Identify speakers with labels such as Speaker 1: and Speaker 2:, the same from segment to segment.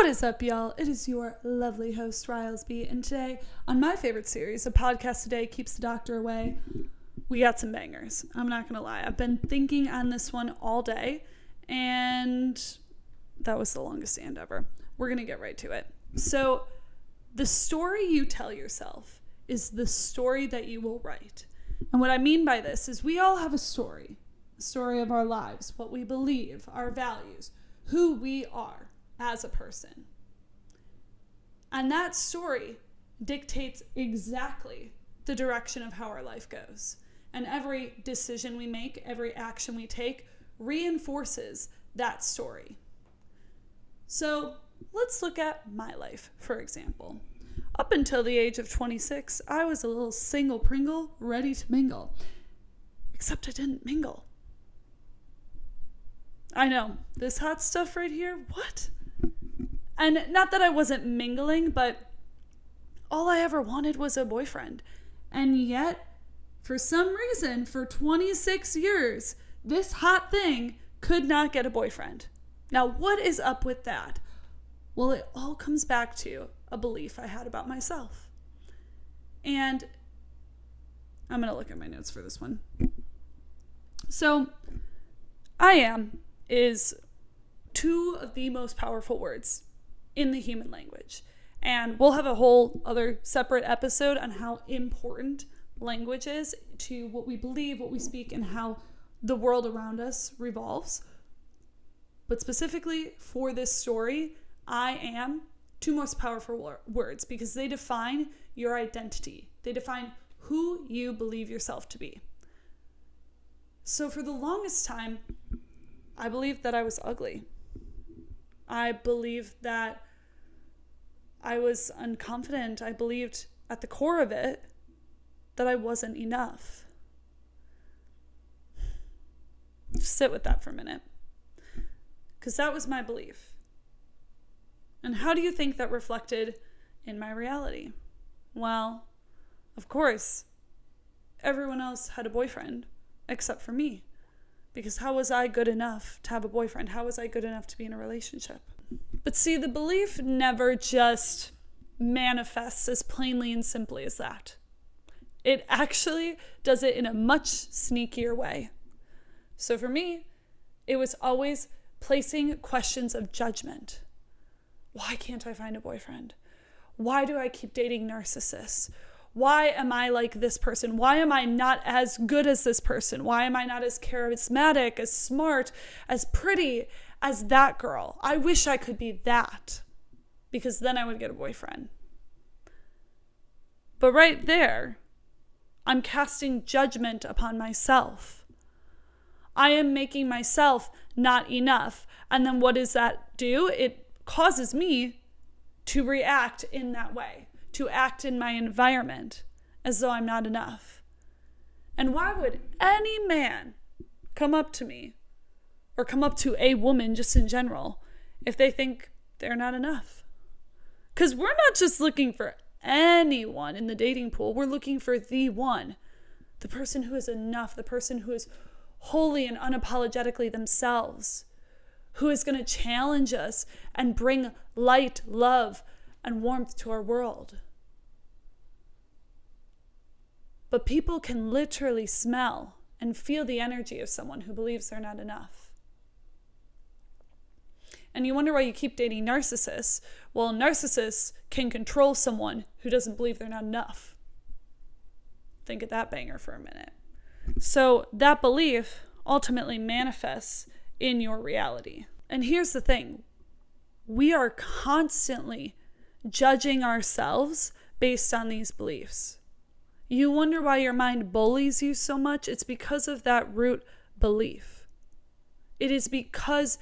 Speaker 1: What is up, y'all? It is your lovely host, Rylesby, and today, on my favorite series, A Podcast Today Keeps the Doctor Away, we got some bangers. I'm not gonna lie. I've been thinking on this one all day, and that was the longest stand ever. We're gonna get right to it. So, the story you tell yourself is the story that you will write. And what I mean by this is we all have a story of our lives, what we believe, our values, who we are as a person. And that story dictates exactly the direction of how our life goes. And every decision we make, every action we take reinforces that story. So let's look at my life, for example. Up until the age of 26, I was a little single Pringle ready to mingle. Except I didn't mingle. I know, this hot stuff right here, what? And not that I wasn't mingling, but all I ever wanted was a boyfriend. And yet, for some reason, for 26 years, this hot thing could not get a boyfriend. Now, what is up with that? Well, it all comes back to a belief I had about myself. And I'm going to look at my notes for this one. So, I am is two of the most powerful words in the human language. And we'll have a whole other separate episode on how important language is to what we believe, what we speak, and how the world around us revolves. But specifically for this story, I am two most powerful words because they define your identity. They define who you believe yourself to be. So for the longest time, I believed that I was ugly. I believed that I was unconfident. I believed at the core of it that I wasn't enough. Just sit with that for a minute. Because that was my belief. And how do you think that reflected in my reality? Well, of course, everyone else had a boyfriend except for me. Because how was I good enough to have a boyfriend? How was I good enough to be in a relationship? But see, the belief never just manifests as plainly and simply as that. It actually does it in a much sneakier way. So for me, it was always placing questions of judgment. Why can't I find a boyfriend? Why do I keep dating narcissists? Why am I like this person? Why am I not as good as this person? Why am I not as charismatic, as smart, as pretty as that girl? I wish I could be that, because then I would get a boyfriend. But right there, I'm casting judgment upon myself. I am making myself not enough. And then what does that do? It causes me to react in that way, to act in my environment as though I'm not enough. And why would any man come up to me or come up to a woman just in general if they think they're not enough? Because we're not just looking for anyone in the dating pool. We're looking for the one, the person who is enough, the person who is wholly and unapologetically themselves, who is going to challenge us and bring light, love, and warmth to our world. But people can literally smell and feel the energy of someone who believes they're not enough. And you wonder why you keep dating narcissists. Well, narcissists can control someone who doesn't believe they're not enough. Think of that banger for a minute. So that belief ultimately manifests in your reality. And here's the thing. We are constantly judging ourselves based on these beliefs. You wonder why your mind bullies you so much? It's because of that root belief. It is because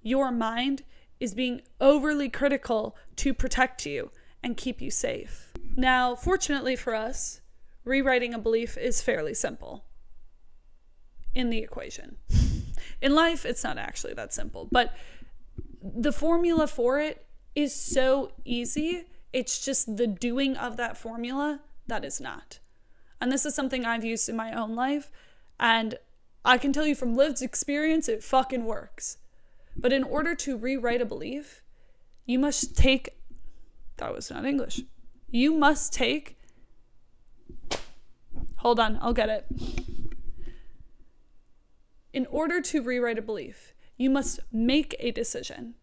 Speaker 1: your mind is being overly critical to protect you and keep you safe. Now, fortunately for us, rewriting a belief is fairly simple in the equation. In life, it's not actually that simple, but the formula for it is so easy. It's just the doing of that formula that is not. And this is something I've used in my own life, and I can tell you from lived experience, it fucking works. But in order to rewrite a belief, You must take, that was not English. You must take, hold on, I'll get it. In order to rewrite a belief, you must make a decision,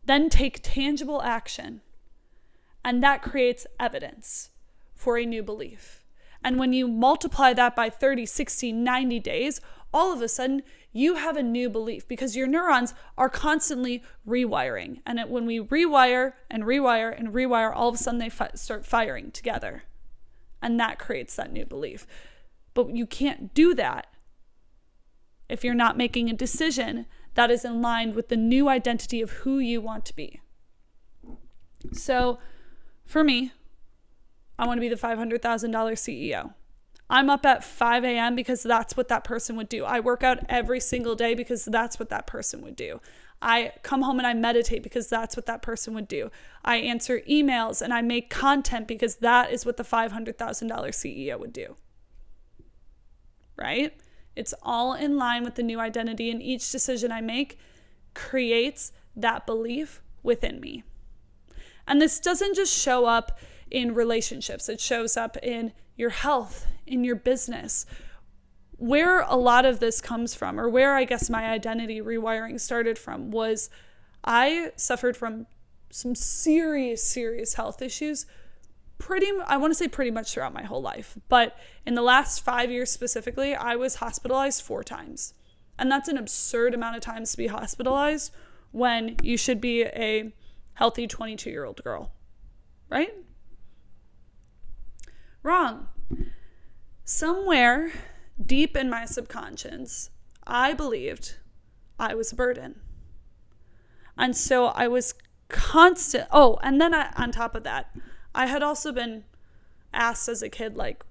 Speaker 1: then take tangible action, and that creates evidence for a new belief. And when you multiply that by 30, 60, 90 days, all of a sudden you have a new belief because your neurons are constantly rewiring. And when we rewire and rewire and rewire, all of a sudden they start firing together. And that creates that new belief. But you can't do that if you're not making a decision that is in line with the new identity of who you want to be. So for me, I want to be the $500,000 CEO. I'm up at 5 a.m. because that's what that person would do. I work out every single day because that's what that person would do. I come home and I meditate because that's what that person would do. I answer emails and I make content because that is what the $500,000 CEO would do. Right? It's all in line with the new identity, and each decision I make creates that belief within me. And this doesn't just show up in relationships. It shows up in your health, in your business. Where a lot of this comes from, or where I guess my identity rewiring started from, was I suffered from some serious health issues I want to say pretty much throughout my whole life. But in the last 5 years specifically, I was hospitalized 4 times. And that's an absurd amount of times to be hospitalized when you should be a healthy 22-year-old girl. Right? Wrong. Somewhere deep in my subconscious, I believed I was a burden. And so I was constant. Oh, and then on top of that, I had also been asked as a kid, like,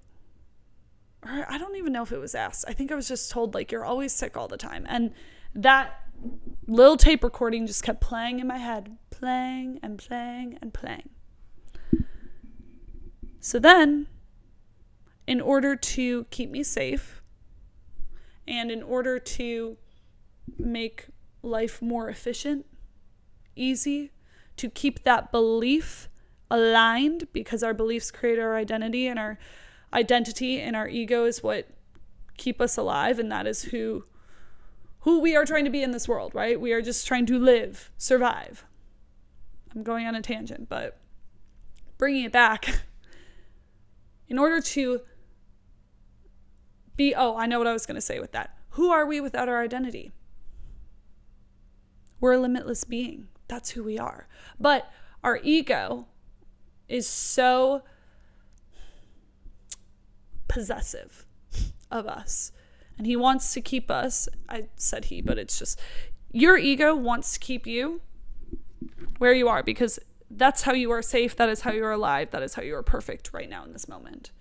Speaker 1: or I don't even know if it was asked. I think I was just told, like, you're always sick all the time. And that little tape recording just kept playing in my head, playing and playing and playing. So then, in order to keep me safe, and in order to make life more efficient, easy, to keep that belief aligned, because our beliefs create our identity, and our identity and our ego is what keep us alive, and that is who we are trying to be in this world, right? We are just trying to live, survive. I'm going on a tangent, but bringing it back. In order to be, I know what I was going to say with that. Who are we without our identity? We're a limitless being. That's who we are. But our ego is so possessive of us. And he wants to keep us, I said he, but it's just, your ego wants to keep you where you are, because that's how you are safe. That is how you are alive. That is how you are perfect right now in this moment.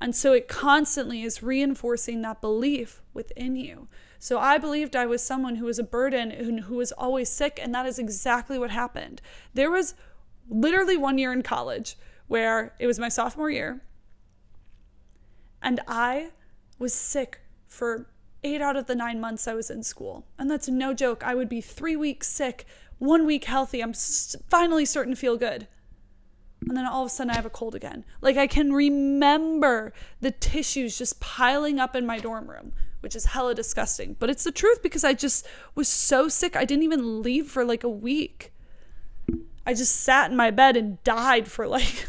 Speaker 1: And so it constantly is reinforcing that belief within you. So I believed I was someone who was a burden and who was always sick. And that is exactly what happened. There was literally 1 year in college where it was my sophomore year. And I was sick for 8 out of the 9 months I was in school. And that's no joke. I would be 3 weeks sick, 1 week healthy. I'm finally starting to feel good. And then all of a sudden I have a cold again. Like, I can remember the tissues just piling up in my dorm room, which is hella disgusting. But it's the truth, because I just was so sick. I didn't even leave for like a week. I just sat in my bed and died for like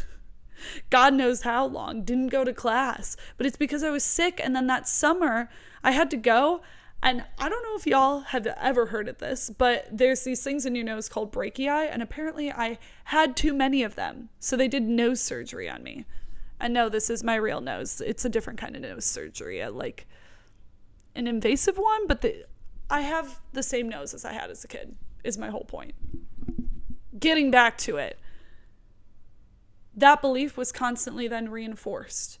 Speaker 1: God knows how long. Didn't go to class. But it's because I was sick. And then that summer I had to go. And I don't know if y'all have ever heard of this, but there's these things in your nose called brachii, and apparently I had too many of them. So they did nose surgery on me. And no, this is my real nose. It's a different kind of nose surgery, like an invasive one, but I have the same nose as I had as a kid, is my whole point. Getting back to it, that belief was constantly then reinforced.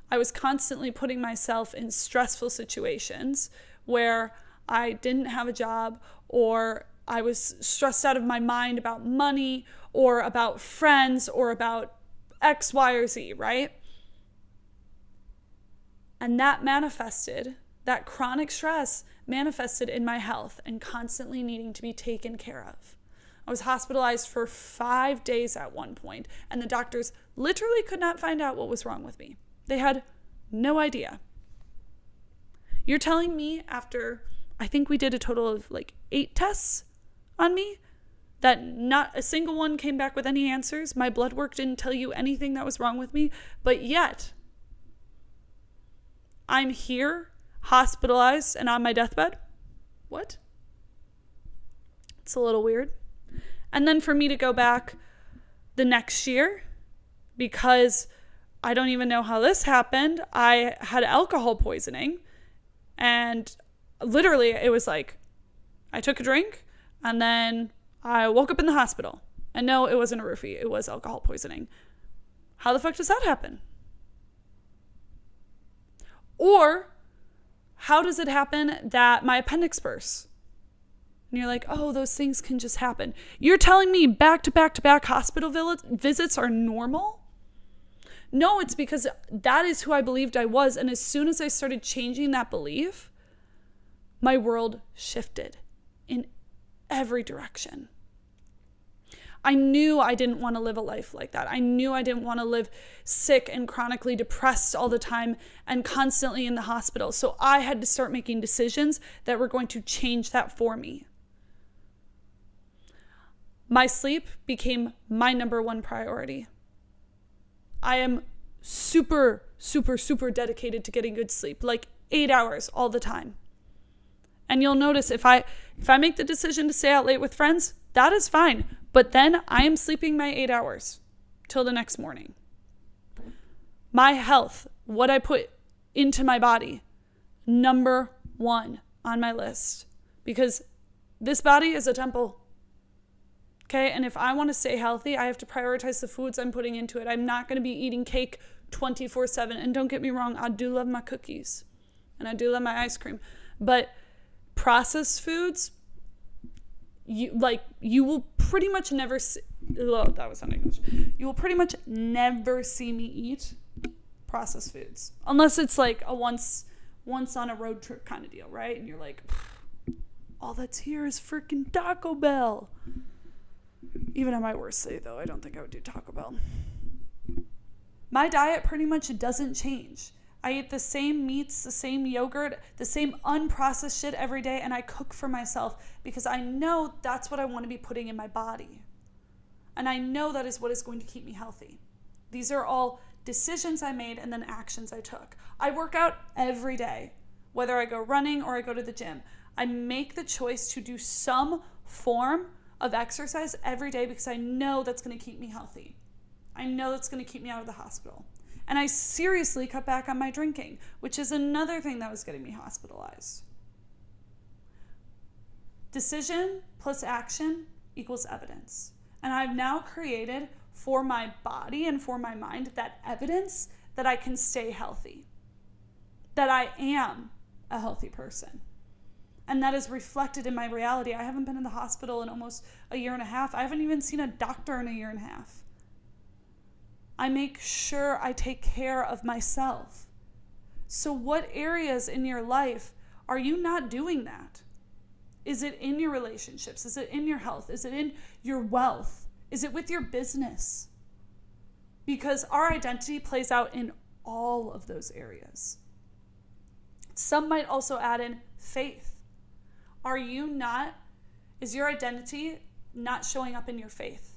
Speaker 1: I was constantly putting myself in stressful situations where I didn't have a job, or I was stressed out of my mind about money or about friends or about X, Y, or Z, right? And that manifested, that chronic stress manifested in my health and constantly needing to be taken care of. I was hospitalized for 5 days at one point, and the doctors literally could not find out what was wrong with me. They had no idea. You're telling me after, I think we did a total of 8 tests on me, that not a single one came back with any answers? My blood work didn't tell you anything that was wrong with me, but yet I'm here, hospitalized, and on my deathbed? What? It's a little weird. And then for me to go back the next year, because I don't even know how this happened, I had alcohol poisoning. And literally it was I took a drink and then I woke up in the hospital. And no, it wasn't a roofie. It was alcohol poisoning. How the fuck does that happen? Or how does it happen that my appendix bursts? And you're like, oh, those things can just happen. You're telling me back-to-back hospital visits are normal? No, it's because that is who I believed I was. And as soon as I started changing that belief, my world shifted in every direction. I knew I didn't want to live a life like that. I knew I didn't want to live sick and chronically depressed all the time and constantly in the hospital. So I had to start making decisions that were going to change that for me. My sleep became my number one priority. I am super dedicated to getting good sleep, 8 hours all the time. And you'll notice if I make the decision to stay out late with friends, that is fine. But then I am sleeping my 8 hours till the next morning. My health, what I put into my body, number one on my list. Because this body is a temple. Okay, and if I want to stay healthy, I have to prioritize the foods I'm putting into it. I'm not going to be eating cake 24/7. And don't get me wrong, I do love my cookies. And I do love my ice cream. But processed foods, you will pretty much never see, that was sounding English. You will pretty much never see me eat processed foods. Unless it's a once on a road trip kind of deal, right? And you're all that's here is freaking Taco Bell. Even on my worst day, though, I don't think I would do Taco Bell. My diet pretty much doesn't change. I eat the same meats, the same yogurt, the same unprocessed shit every day, and I cook for myself because I know that's what I want to be putting in my body. And I know that is what is going to keep me healthy. These are all decisions I made and then actions I took. I work out every day, whether I go running or I go to the gym. I make the choice to do some form of exercise every day because I know that's going to keep me healthy. I know that's going to keep me out of the hospital. And I seriously cut back on my drinking, which is another thing that was getting me hospitalized. Decision plus action equals evidence. And I've now created for my body and for my mind that evidence that I can stay healthy, that I am a healthy person. And that is reflected in my reality. I haven't been in the hospital in almost a year and a half. I haven't even seen a doctor in a year and a half. I make sure I take care of myself. So what areas in your life are you not doing that? Is it in your relationships? Is it in your health? Is it in your wealth? Is it with your business? Because our identity plays out in all of those areas. Some might also add in faith. Is your identity not showing up in your faith?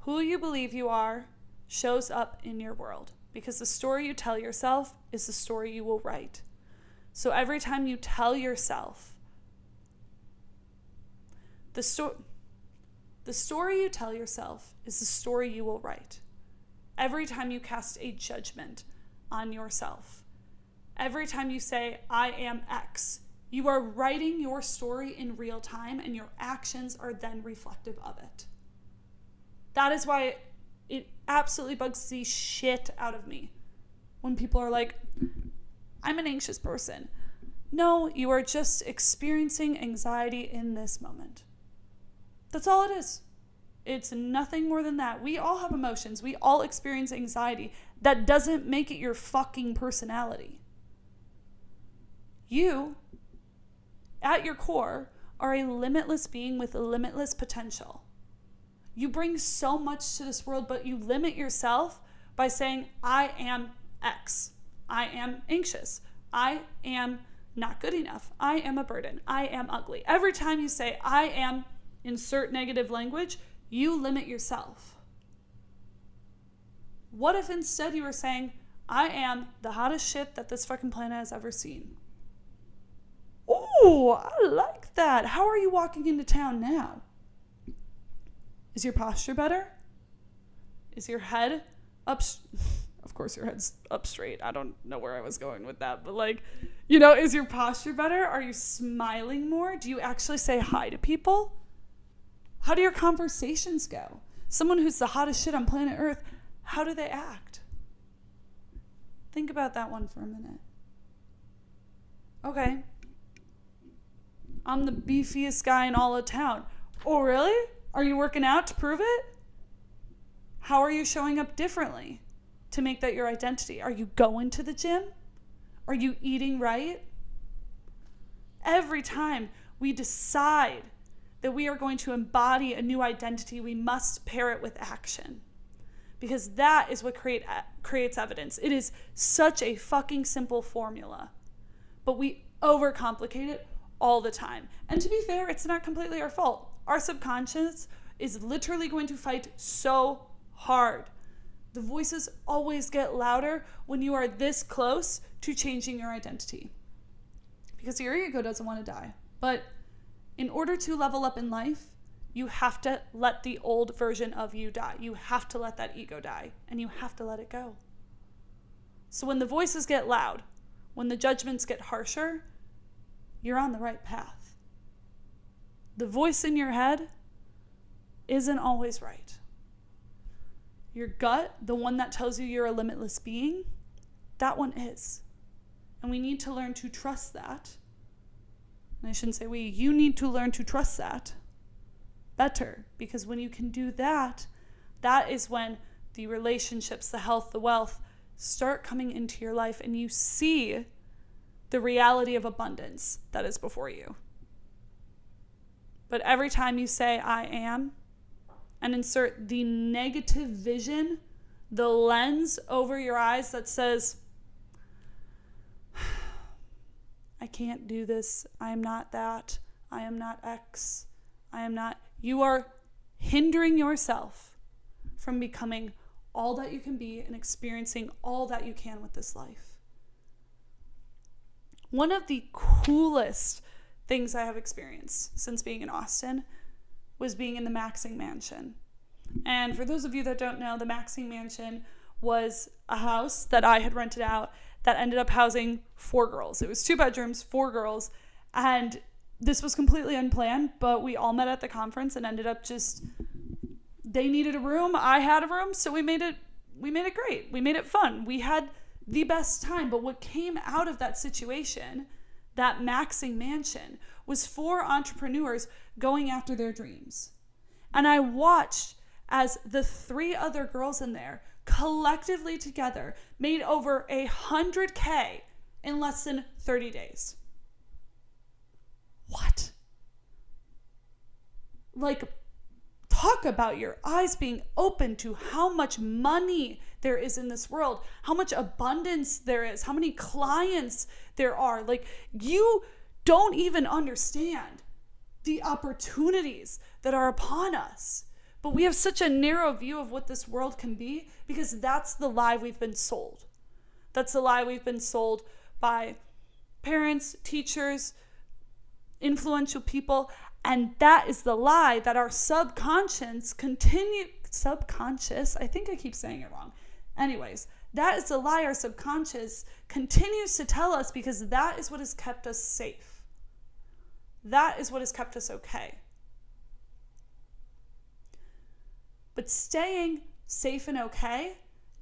Speaker 1: Who you believe you are shows up in your world because the story you tell yourself is the story you will write. So every time you tell yourself, the story you tell yourself is the story you will write. Every time you cast a judgment on yourself, every time you say, I am X, you are writing your story in real time and your actions are then reflective of it. That is why it absolutely bugs the shit out of me when people are like, I'm an anxious person. No, you are just experiencing anxiety in this moment. That's all it is. It's nothing more than that. We all have emotions. We all experience anxiety. that doesn't make it your fucking personality. You, at your core, are a limitless being with limitless potential. You bring so much to this world, but you limit yourself by saying, I am X. I am anxious. I am not good enough. I am a burden. I am ugly. Every time you say, I am, insert negative language, you limit yourself. What if instead you were saying, I am the hottest shit that this fucking planet has ever seen? Ooh, I like that. How are you walking into town now? Is your posture better? Is your head up? Of course your head's up straight. I don't know where I was going with that, but is your posture better? Are you smiling more? Do you actually say hi to people? How do your conversations go? Someone who's the hottest shit on planet Earth, how do they act? Think about that one for a minute. Okay. I'm the beefiest guy in all of town. Oh, really? Are you working out to prove it? How are you showing up differently to make that your identity? Are you going to the gym? Are you eating right? Every time we decide that we are going to embody a new identity, we must pair it with action. Because that is what creates evidence. It is such a fucking simple formula. But we overcomplicate it all the time. And to be fair, it's not completely our fault. Our subconscious is literally going to fight so hard. The voices always get louder when you are this close to changing your identity. Because your ego doesn't want to die. But in order to level up in life, you have to let the old version of you die. You have to let that ego die. And you have to let it go. So when the voices get loud, when the judgments get harsher, you're on the right path. The voice in your head isn't always right. Your gut, the one that tells you you're a limitless being, that one is. And we need to learn to trust that. And I shouldn't say you need to learn to trust that better. Because when you can do that, that is when the relationships, the health, the wealth start coming into your life and you see the reality of abundance that is before you. But every time you say, I am, and insert the negative vision, the lens over your eyes that says, I can't do this. I am not that. I am not X. I am not. You are hindering yourself from becoming all that you can be and experiencing all that you can with this life. One of the coolest things I have experienced since being in Austin was being in the Maxing Mansion. And for those of you that don't know, the Maxing Mansion was a house that I had rented out that ended up housing 4 girls. It was 2 bedrooms, 4 girls, and this was completely unplanned, but we all met at the conference and ended up they needed a room, I had a room, so we made it great. We made it fun. We had the best time. But what came out of that situation, that Maxing Mansion, was 4 entrepreneurs going after their dreams. And I watched as the 3 other girls in there collectively together made over $100K in less than 30 days. What? Talk about your eyes being open to how much money there is in this world, how much abundance there is, how many clients there are. You don't even understand the opportunities that are upon us. But we have such a narrow view of what this world can be because that's the lie we've been sold. That's the lie we've been sold by parents, teachers, influential people. And that is the lie that our subconscious, I think I keep saying it wrong. Anyways, that is the lie our subconscious continues to tell us because that is what has kept us safe. That is what has kept us okay. But staying safe and okay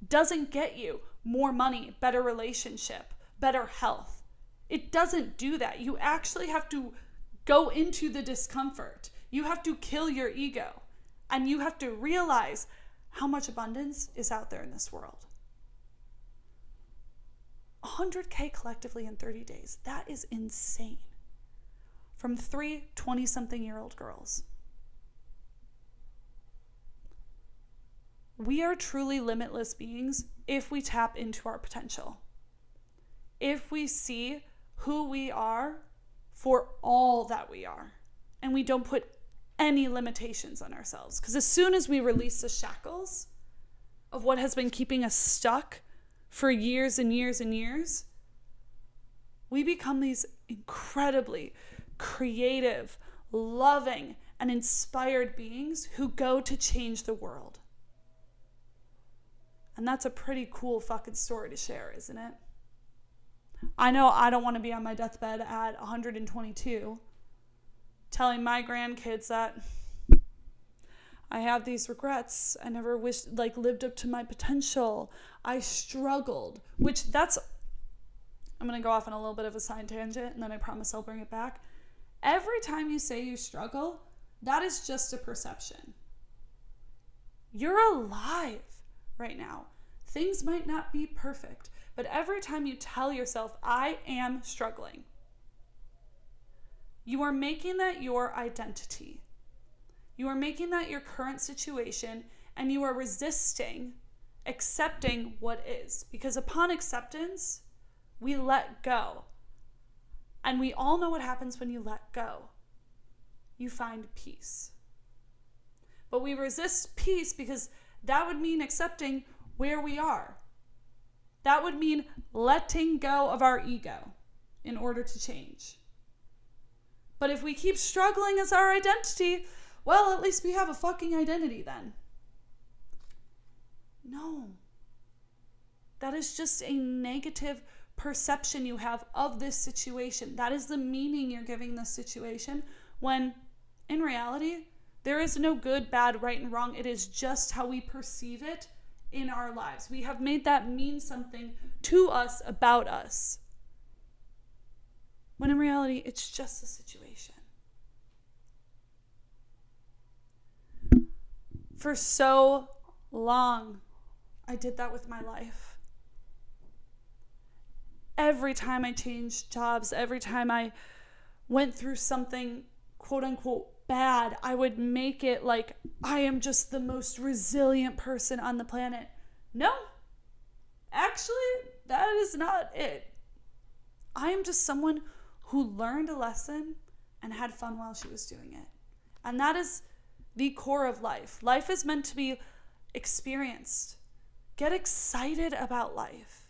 Speaker 1: doesn't get you more money, better relationship, better health. It doesn't do that. You actually have to go into the discomfort. You have to kill your ego. And you have to realize how much abundance is out there in this world. 100K collectively in 30 days. That is insane. From 3 20-something-year-old girls. We are truly limitless beings if we tap into our potential. If we see who we are for all that we are, and we don't put any limitations on ourselves. Because as soon as we release the shackles of what has been keeping us stuck for years and years and years, we become these incredibly creative, loving, and inspired beings who go to change the world. And that's a pretty cool fucking story to share, isn't it? I know I don't want to be on my deathbed at 122 telling my grandkids that I have these regrets. I never lived up to my potential. I struggled, I'm going to go off on a little bit of a side tangent, and then I promise I'll bring it back. Every time you say you struggle, that is just a perception. You're alive right now. Things might not be perfect, but every time you tell yourself, I am struggling, you are making that your identity. You are making that your current situation, and you are resisting accepting what is. Because upon acceptance, we let go. And we all know what happens when you let go. You find peace. But we resist peace because that would mean accepting where we are. That would mean letting go of our ego in order to change. But if we keep struggling as our identity, well, at least we have a fucking identity then. No. That is just a negative perception you have of this situation. That is the meaning you're giving this situation, when in reality, there is no good, bad, right, and wrong. It is just how we perceive it in our lives. We have made that mean something to us about us, when in reality, it's just a situation. For so long, I did that with my life. Every time I changed jobs, every time I went through something quote unquote bad, I would make it like I am just the most resilient person on the planet. No, actually, that is not it. I am just someone who learned a lesson and had fun while she was doing it. And that is the core of life. Life is meant to be experienced. Get excited about life.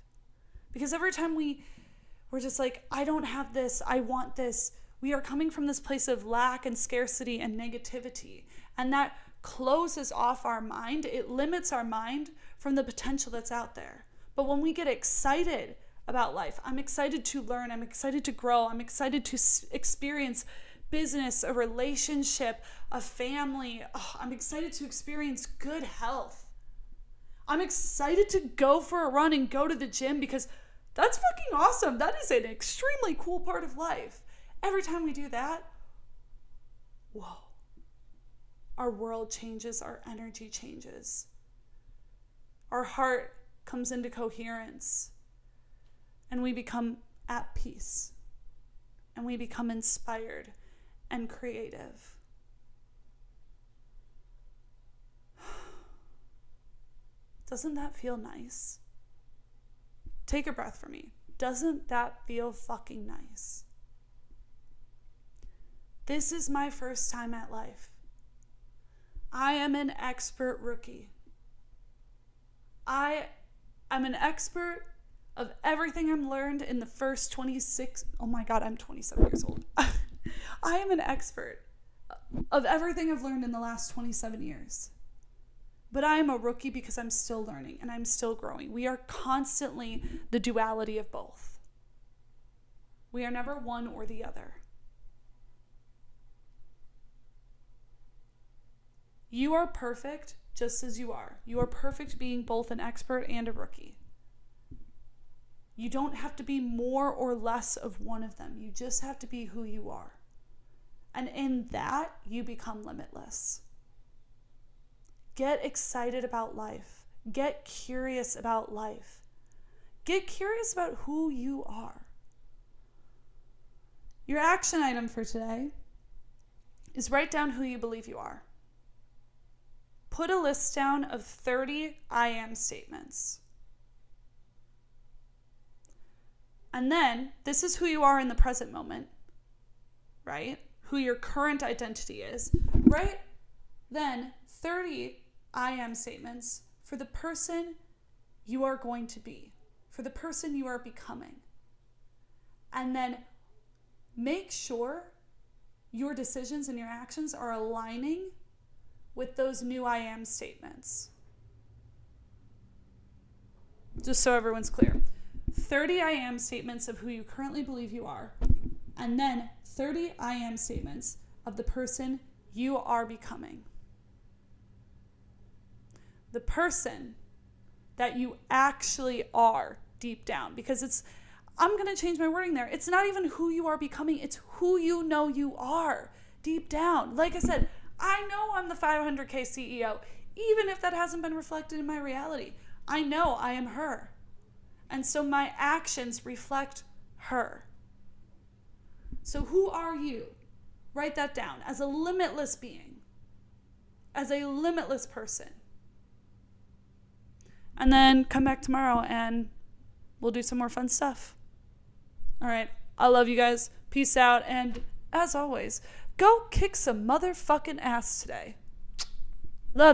Speaker 1: Because every time we're just like, I don't have this, I want this, we are coming from this place of lack and scarcity and negativity. And that closes off our mind. It limits our mind from the potential that's out there. But when we get excited about life, I'm excited to learn, I'm excited to grow, I'm excited to experience business, a relationship, a family. I'm excited to experience good health. I'm excited to go for a run and go to the gym because that's fucking awesome. That is an extremely cool part of life. Every time we do that, whoa, our world changes, our energy changes. Our heart comes into coherence, and we become at peace, and we become inspired and creative. Doesn't that feel nice? Take a breath for me. Doesn't that feel fucking nice? This is my first time at life. I am an expert rookie. I am an expert of everything I've learned in the first 26, oh my God, I'm 27 years old. I am an expert of everything I've learned in the last 27 years. But I am a rookie because I'm still learning and I'm still growing. We are constantly the duality of both. We are never one or the other. You are perfect just as you are. You are perfect being both an expert and a rookie. You don't have to be more or less of one of them. You just have to be who you are. And in that, you become limitless. Get excited about life. Get curious about life. Get curious about who you are. Your action item for today is write down who you believe you are. Put a list down of 30 I am statements. And then, this is who you are in the present moment, right? Who your current identity is. Write then 30 I am statements for the person you are going to be, for the person you are becoming. And then make sure your decisions and your actions are aligning with those new I am statements. Just so everyone's clear. 30 I am statements of who you currently believe you are, and then 30 I am statements of the person you are becoming. The person that you actually are deep down, because I'm going to change my wording there. It's not even who you are becoming, it's who you know you are deep down. Like I said, I know I'm the 500K CEO, even if that hasn't been reflected in my reality. I know I am her. And so my actions reflect her. So who are you? Write that down as a limitless being, as a limitless person. And then come back tomorrow and we'll do some more fun stuff. All right. I love you guys. Peace out. And as always, go kick some motherfucking ass today.